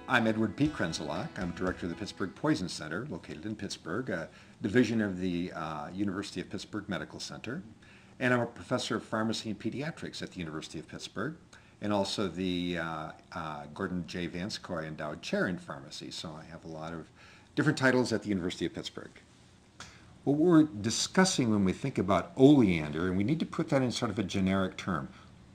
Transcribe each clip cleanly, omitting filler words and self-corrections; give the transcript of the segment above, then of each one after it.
I'm Edward P. Krenzelak. I'm director of the Pittsburgh Poison Center, located in Pittsburgh, a division of the University of Pittsburgh Medical Center. And I'm a professor of pharmacy and pediatrics at the University of Pittsburgh, and also the Gordon J. Vanscoy Endowed Chair in Pharmacy. So I have a lot of different titles at the University of Pittsburgh. What we're discussing when we think about oleander, and we need to put that in sort of a generic term,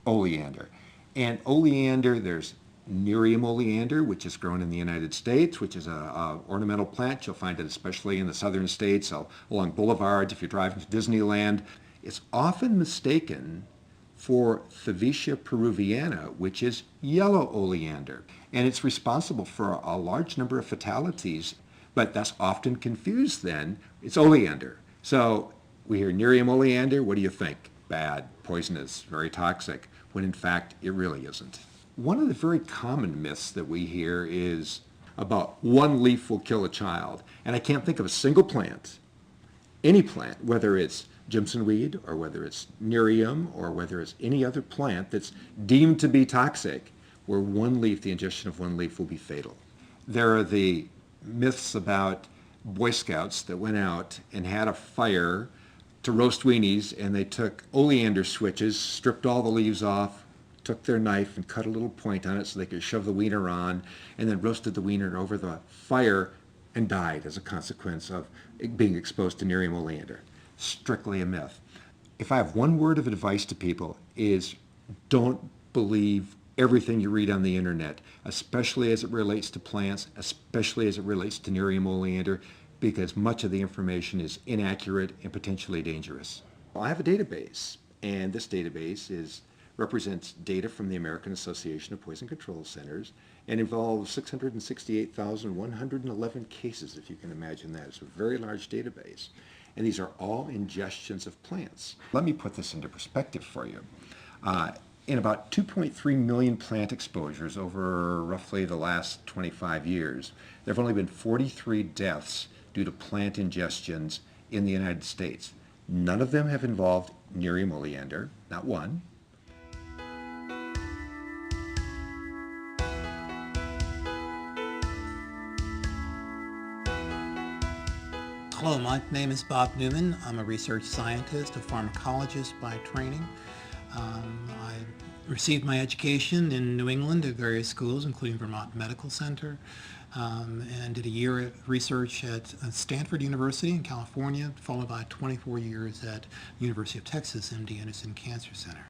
oleander. And oleander, there's Nerium oleander, which is grown in the United States, which is a ornamental plant. You'll find it especially in the southern states, along boulevards, if you're driving to Disneyland. It's often mistaken for Favicia peruviana, which is yellow oleander. And it's responsible for a large number of fatalities, but that's often confused then. It's oleander. So we hear Nerium oleander, what do you think? Bad, poisonous, very toxic, when in fact it really isn't. One of the very common myths that we hear is about one leaf will kill a child. And I can't think of a single plant, any plant, whether it's jimsonweed or whether it's Nerium or whether it's any other plant that's deemed to be toxic, where one leaf, the ingestion of one leaf will be fatal. There are the myths about Boy Scouts that went out and had a fire to roast weenies, and they took oleander switches, stripped all the leaves off, took their knife and cut a little point on it so they could shove the wiener on, and then roasted the wiener over the fire and died as a consequence of being exposed to Nerium oleander. Strictly a myth. If I have one word of advice to people is don't believe everything you read on the internet, especially as it relates to plants, especially as it relates to Nerium oleander, because much of the information is inaccurate and potentially dangerous. I have a database, and this database represents data from the American Association of Poison Control Centers and involves 668,111 cases, if you can imagine that. It's a very large database. And these are all ingestions of plants. Let me put this into perspective for you. In about 2.3 million plant exposures over roughly the last 25 years, there have only been 43 deaths due to plant ingestions in the United States. None of them have involved Nerium oleander, not one. Hello, my name is Bob Newman. I'm a research scientist, a pharmacologist by training. I received my education in New England at various schools, including Vermont Medical Center, and did a year of research at Stanford University in California, followed by 24 years at University of Texas MD Anderson Cancer Center.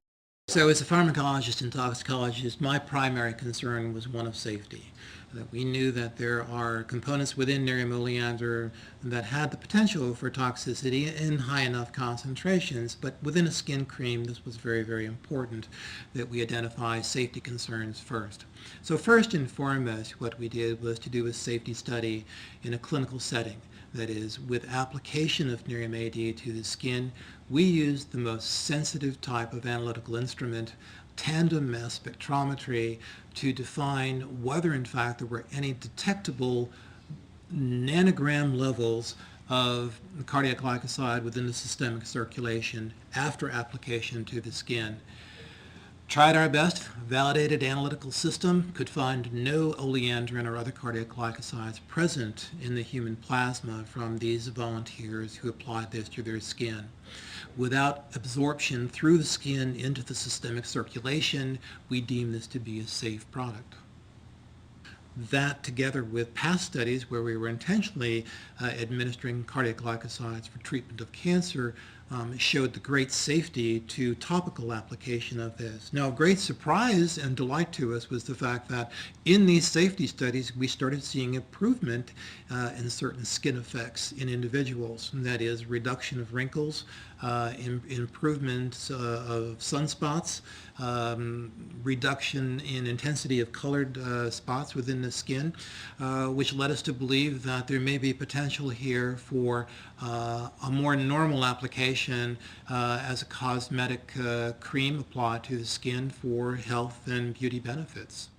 So as a pharmacologist and toxicologist, my primary concern was one of safety. That we knew that there are components within Nerium oleander that had the potential for toxicity in high enough concentrations, but within a skin cream, this was very, very important that we identify safety concerns first. So first and foremost, what we did was to do a safety study in a clinical setting. That is, with application of Nerium AD to the skin, we used the most sensitive type of analytical instrument, tandem mass spectrometry, to define whether in fact there were any detectable nanogram levels of cardiac glycoside within the systemic circulation after application to the skin. Tried our best, validated analytical system, could find no oleandrin or other cardiac glycosides present in the human plasma from these volunteers who applied this to their skin. Without absorption through the skin into the systemic circulation, we deem this to be a safe product. That, together with past studies where we were intentionally administering cardiac glycosides for treatment of cancer, showed the great safety to topical application of this. Now, of great surprise and delight to us was the fact that in these safety studies, we started seeing improvement in certain skin effects in individuals, and that is reduction of wrinkles, improvement of sunspots, reduction in intensity of colored spots within the skin, which led us to believe that there may be potential here for a more normal application as a cosmetic cream applied to the skin for health and beauty benefits.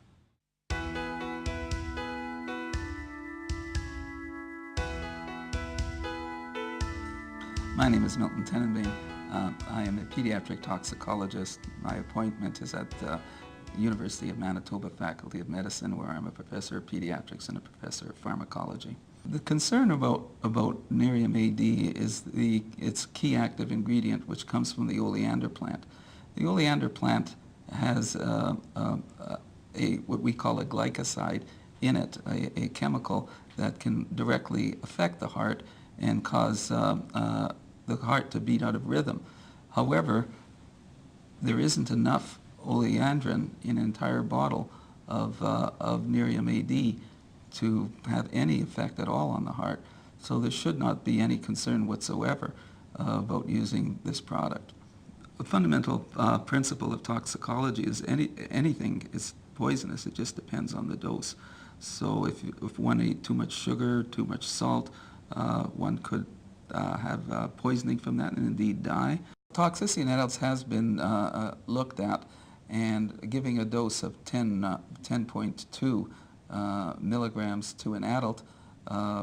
My name is Milton Tenenbaum. I am a pediatric toxicologist. My appointment is at the University of Manitoba Faculty of Medicine, where I'm a professor of pediatrics and a professor of pharmacology. The concern about Nerium AD is its key active ingredient, which comes from the oleander plant. The oleander plant has what we call a glycoside in it, a chemical that can directly affect the heart and cause the heart to beat out of rhythm. However, there isn't enough oleandrin in an entire bottle of Nerium AD to have any effect at all on the heart. So there should not be any concern whatsoever about using this product. The fundamental principle of toxicology is anything is poisonous. It just depends on the dose. So if one ate too much sugar, too much salt, one could have poisoning from that and indeed die. Toxicity in adults has been looked at, and giving a dose of 10.2 milligrams to an adult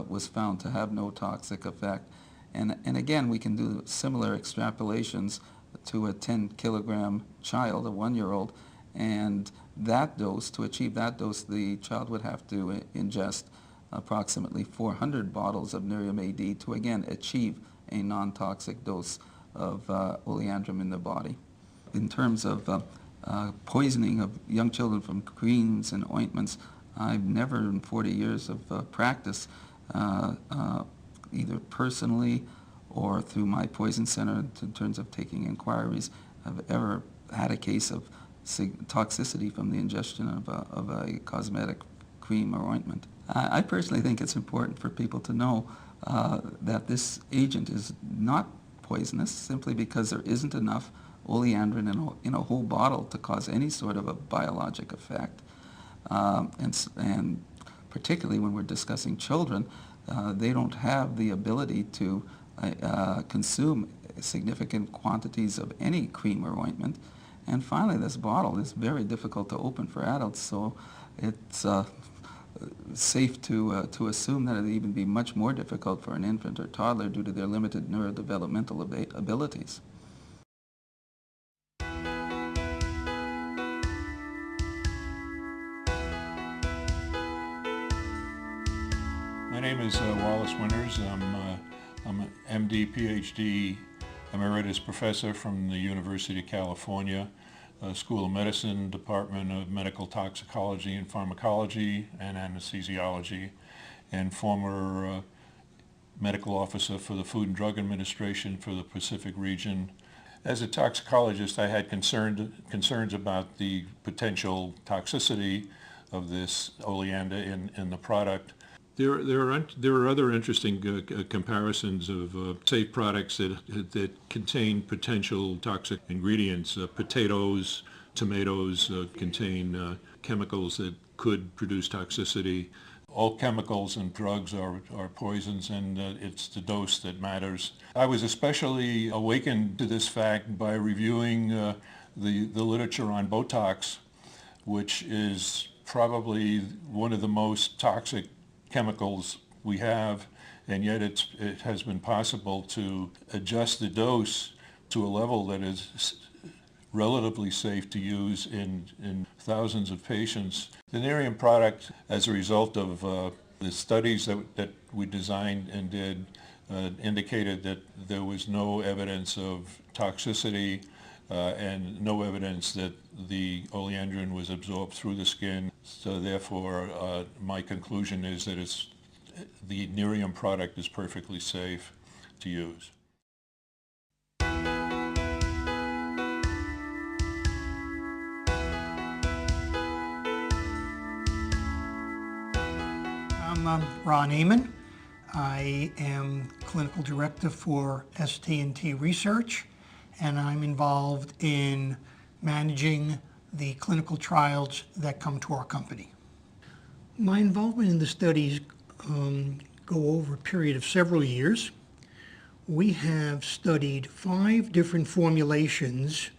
was found to have no toxic effect. And again, we can do similar extrapolations to a 10-kilogram child, a 1-year-old, and that dose, to achieve that dose, the child would have to ingest approximately 400 bottles of Nerium AD to again achieve a non-toxic dose of oleandrin in the body. In terms of poisoning of young children from creams and ointments, I've never in 40 years of practice, either personally or through my poison center in terms of taking inquiries, have ever had a case of toxicity from the ingestion of a cosmetic cream or ointment. I personally think it's important for people to know that this agent is not poisonous simply because there isn't enough oleandrin in a whole bottle to cause any sort of a biologic effect. And particularly when we're discussing children, they don't have the ability to consume significant quantities of any cream or ointment. And finally, this bottle is very difficult to open for adults, so it's safe to assume that it would even be much more difficult for an infant or toddler due to their limited neurodevelopmental abilities. My name is Wallace Winters. I'm an MD, PhD, Emeritus Professor from the University of California, School of Medicine, Department of Medical Toxicology and Pharmacology and Anesthesiology, and former medical officer for the Food and Drug Administration for the Pacific region. As a toxicologist, I had concerns about the potential toxicity of this oleander in the product. There are other interesting comparisons of safe products that contain potential toxic ingredients. Potatoes, tomatoes contain chemicals that could produce toxicity. All chemicals and drugs are poisons, and it's the dose that matters. I was especially awakened to this fact by reviewing the literature on Botox, which is probably one of the most toxic chemicals we have, and yet it has been possible to adjust the dose to a level that is relatively safe to use in thousands of patients. The Nerium product, as a result of the studies that we designed and did, indicated that there was no evidence of toxicity and no evidence that the oleandrin was absorbed through the skin. So therefore, my conclusion is that the Nerium product is perfectly safe to use. I'm Ron Amon. I am Clinical Director for ST&T Research, and I'm involved in managing the clinical trials that come to our company. My involvement in the studies go over a period of several years. We have studied 5 different formulations,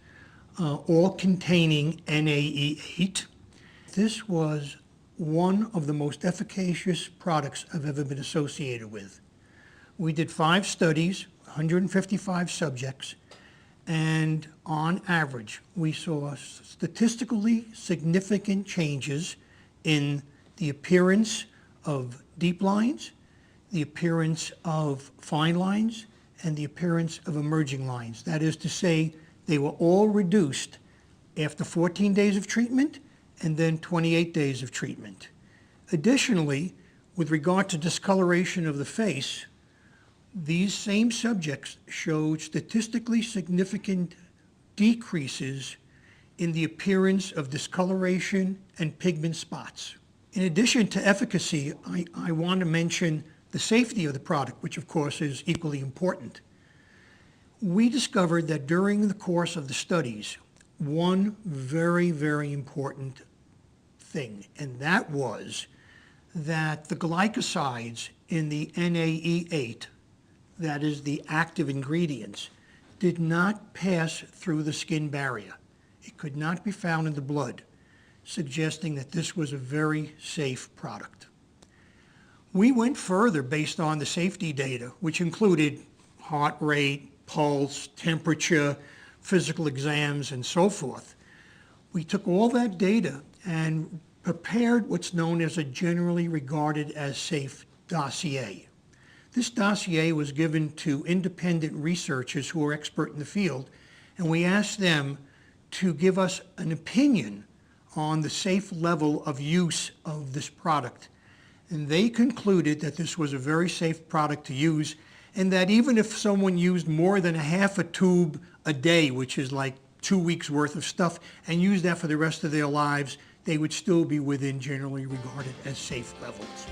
all containing NAE8. This was one of the most efficacious products I've ever been associated with. We did 5 studies, 155 subjects, and on average, we saw statistically significant changes in the appearance of deep lines, the appearance of fine lines, and the appearance of emerging lines. That is to say, they were all reduced after 14 days of treatment and then 28 days of treatment. Additionally, with regard to discoloration of the face, these same subjects showed statistically significant decreases in the appearance of discoloration and pigment spots. In addition to efficacy, I want to mention the safety of the product, which of course is equally important. We discovered that during the course of the studies, one very, very important thing, and that was that the glycosides in the NAE8, that is the active ingredients, did not pass through the skin barrier. It could not be found in the blood, suggesting that this was a very safe product. We went further based on the safety data, which included heart rate, pulse, temperature, physical exams, and so forth. We took all that data and prepared what's known as a generally regarded as safe dossier. This dossier was given to independent researchers who are expert in the field, and we asked them to give us an opinion on the safe level of use of this product. And they concluded that this was a very safe product to use, and that even if someone used more than a half a tube a day, which is like 2 weeks worth of stuff, and used that for the rest of their lives, they would still be within generally regarded as safe levels.